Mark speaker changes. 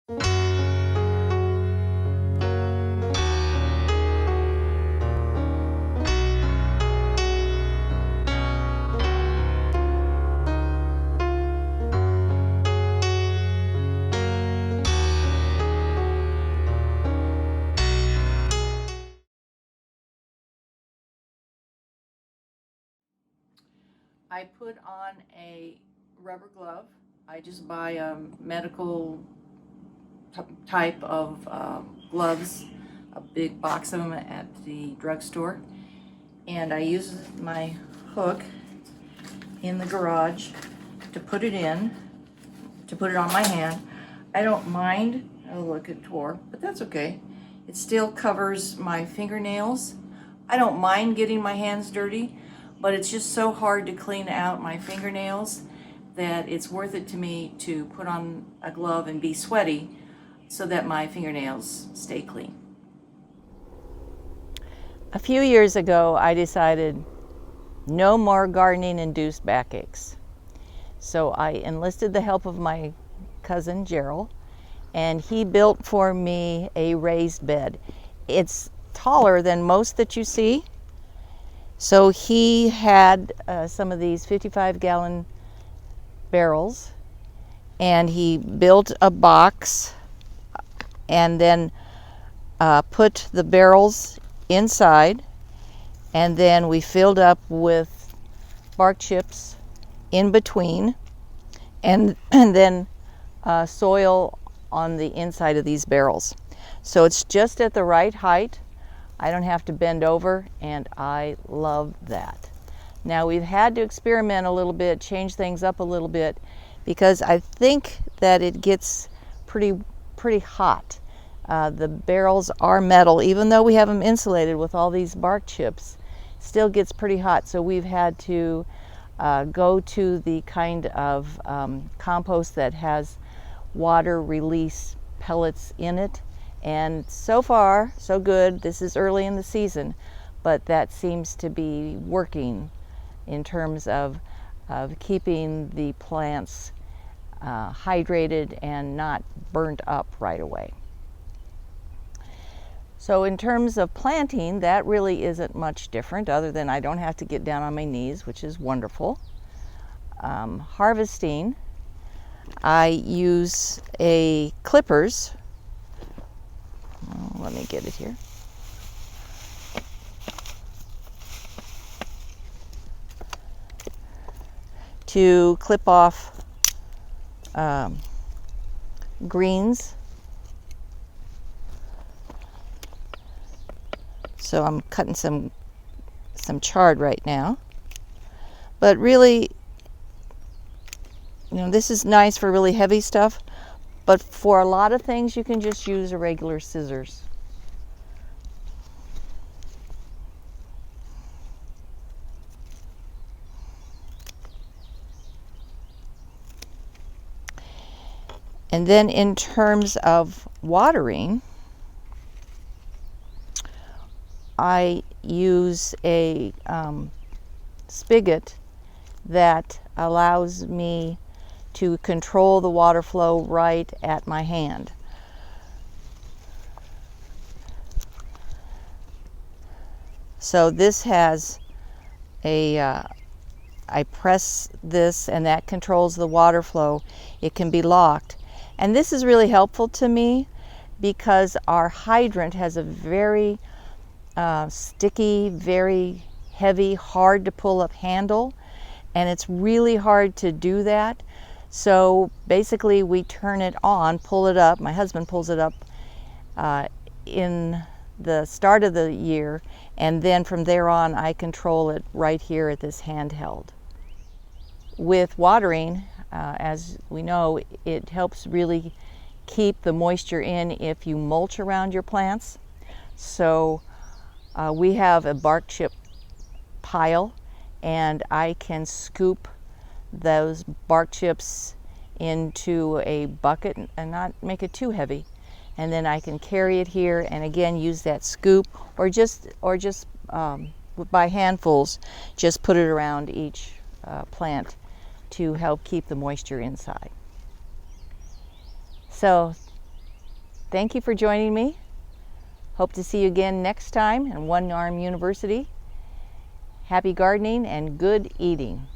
Speaker 1: I put on a rubber glove. I just buy a medical type of gloves, a big box of them at the drugstore. And I use my hook in the garage to put it in, to put it on my hand. I don't mind, oh look, it tore, but that's okay. It still covers my fingernails. I don't mind getting my hands dirty, but it's just so hard to clean out my fingernails that it's worth it to me to put on a glove and be sweaty so that my fingernails stay clean. A few years ago, I decided no more gardening-induced backaches. So I enlisted the help of my cousin Gerald, and he built for me a raised bed. It's taller than most that you see. So he had some of these 55-gallon barrels, and he built a box and then put the barrels inside, and then we filled up with bark chips in between, and then soil on the inside of these barrels. So it's just at the right height. I don't have to bend over, and I love that. Now we've had to experiment a little bit, change things up a little bit, because I think that it gets pretty hot. The barrels are metal, even though we have them insulated with all these bark chips, still gets pretty hot. So we've had to go to the kind of compost that has water release pellets in it. And so far, so good. This is early in the season, but that seems to be working in terms of keeping the plants hydrated and not burnt up right away. So in terms of planting, that really isn't much different, other than I don't have to get down on my knees, which is wonderful. Harvesting, I use a clippers. Let me get it here. To clip off greens. So I'm cutting some chard right now. But really, this is nice for really heavy stuff. But for a lot of things, you can just use a regular scissors. And then in terms of watering, I use a spigot that allows me to control the water flow right at my hand. So this has I press this and that controls the water flow. It can be locked. And this is really helpful to me because our hydrant has a very sticky, very heavy, hard to pull up handle, and it's really hard to do that. So basically we turn it on, pull it up, my husband pulls it up in the start of the year, and then from there on I control it right here at this handheld. With watering, as we know, it helps really keep the moisture in if you mulch around your plants. So we have a bark chip pile, and I can scoop those bark chips into a bucket and not make it too heavy, and then I can carry it here and again use that scoop, or just by handfuls, just put it around each plant to help keep the moisture inside. So Thank you for joining me. Hope to see you again next time in One Arm University. Happy gardening and good eating.